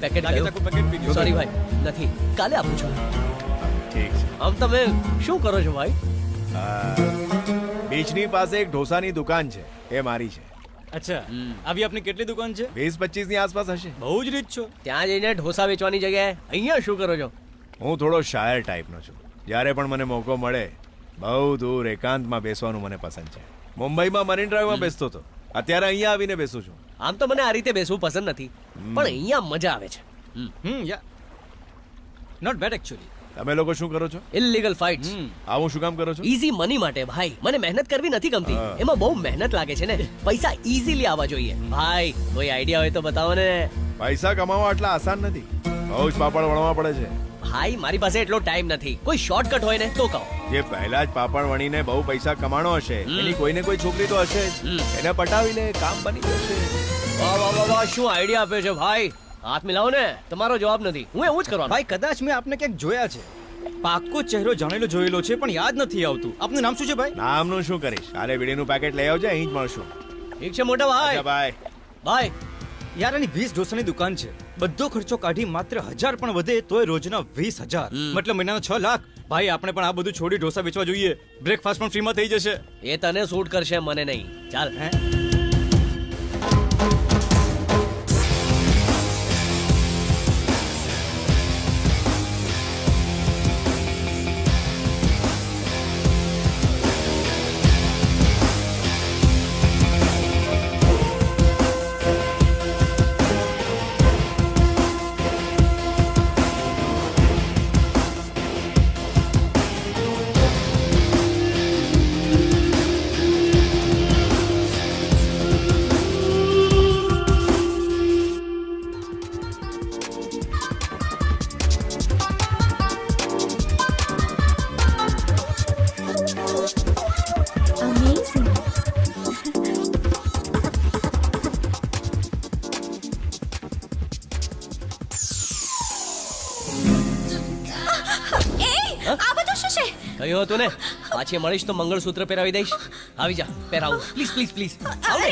Packet લાગે તાકુ packet પી ગયો sorry ભાઈ નથી કાલે આપું છું ઠીક છે આમ તમે શું કરો છો ભાઈ બીચની પાસે એક ઢોસાની દુકાન છે એ મારી છે અચ્છા આવી આપની કેટલી દુકાન છે 20-25 ની આસપાસ હશે બહુ જ રીચ છો ત્યાં જઈને ઢોસા વેચવાની જગ્યાએ અહીંયા શું કરો છો હું થોડો શાયર ટાઈપનો છું જ્યારે પણ મને મોકો મળે બહુ દૂર એકાંતમાં બેસવાનું મને પસંદ છે મુંબઈમાં મરીન ડ્રાઈવમાં બેસતો હતો અત્યારે અહીંયા આવીને બેસું છું આમ તો મને આ રીતે બેસવું પસંદ નથી પણ અહીંયા મજા આવે છે યા નોટ બેડ એકચ્યુઅલી તમે લોકો શું કરો છો ઇલીગલ ફાઇટ્સ આવું શું કામ કરો છો ઈઝી મની માટે ભાઈ મને મહેનત કરવી નથી ગમતી હા. એમાં બહુ મહેનત લાગે છે ને પૈસા ઈઝીલી આવવા જોઈએ ભાઈ કોઈ આઈડિયા હોય તો બતાવો ને પૈસા કમાવા આટલા આસાન નથી બહુ જ પાપડ વણવા પડે છે ભાઈ મારી પાસે એટલો ટાઈમ નથી કોઈ શોર્ટકટ હોય ને તો કહો જે પહેલા જ પાપડ વણીને બહુ પૈસા કમાણો હશે એની કોઈને કોઈ છોકરી તો હશે જ એને પટાવી લે કામ બની જશે વાહ વાહ વાહ વાહ શું આઈડિયા આપ્યો છે ભાઈ હાથ મિલાવો ને તમારો જવાબ નથી હું એવું જ કરવાનો ભાઈ કદાચ મેં આપને ક્યાંક જોયા છે પાક્કો ચહેરો જાણેલો જોયેલો છે પણ યાદ નથી આવતું આપનું નામ શું છે ભાઈ નામનું શું કરીશ કાલે વીડીનું પેકેટ લઈ આવજે અહીં જ મળશું ઠીક છે મોટા ભાઈ અચ્છા બાય ભાઈ યાર આની 20 ઢોસાની દુકાન છે બધો ખર્ચો કાઢી માત્ર 1000 પણ વધે તોય રોજના 20000 મતલબ મહિનાના 6 લાખ ભાઈ આપણે પણ આ બધું છોડી ઢોસા વેચવા જોઈએ બ્રેકફાસ્ટ પણ ફ્રીમાં થઈ જશે એ તને સૂટ કરશે મને નહીં ચાલ હે Amazing. આ બધું શું છે? કહ્યું હતું ને પાછી મળીશ તો મંગળસૂત્ર પહેરાવી દઈશ આવી જા પહેરાવું પ્લીઝ પ્લીઝ પ્લીઝ આવ ને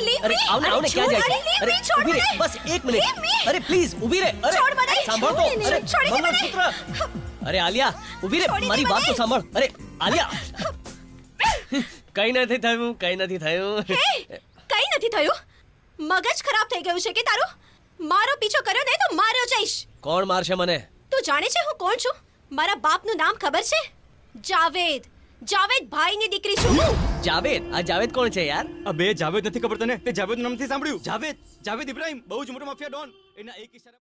Leave અરે me. આવ ને આવ ને ક્યાં જાય છે? અરે છોડ ઊભી રહે મને. બસ એક Leave me. મિનિટ અરે પ્લીઝ ઊભી રહે અરે છોડ મને. સાંભળ તો છોડ મને. અરે છોડી દે મને. મંગળસૂત્ર અરે આલિયા ઊભી રહે છોડી દે મારી વાત તો મને. સાંભળ અરે આલિયા કઈ નથી થયું કઈ નથી થયું હે, કઈ નથી થયું મગજ ખરાબ થઈ ગયું છે કે તારું મારો પીછો કર્યો ને તો માર્યો જઈશ કોણ મારશે મને તું જાણે છે હું કોણ છું મારા બાપનું નામ ખબર છે જાવેદ જાવેદ ભાઈની દીકરી છું હું જાવેદ આ જાવેદ કોણ છે યાર આ બે જાવેદ નથી ખબર તને તે જાવેદનું નામ નથી સાંભળ્યું જાવેદ ઇબ્રાહિમ બહુ જ મોટો માફિયા ડોન એના એક ઇશારા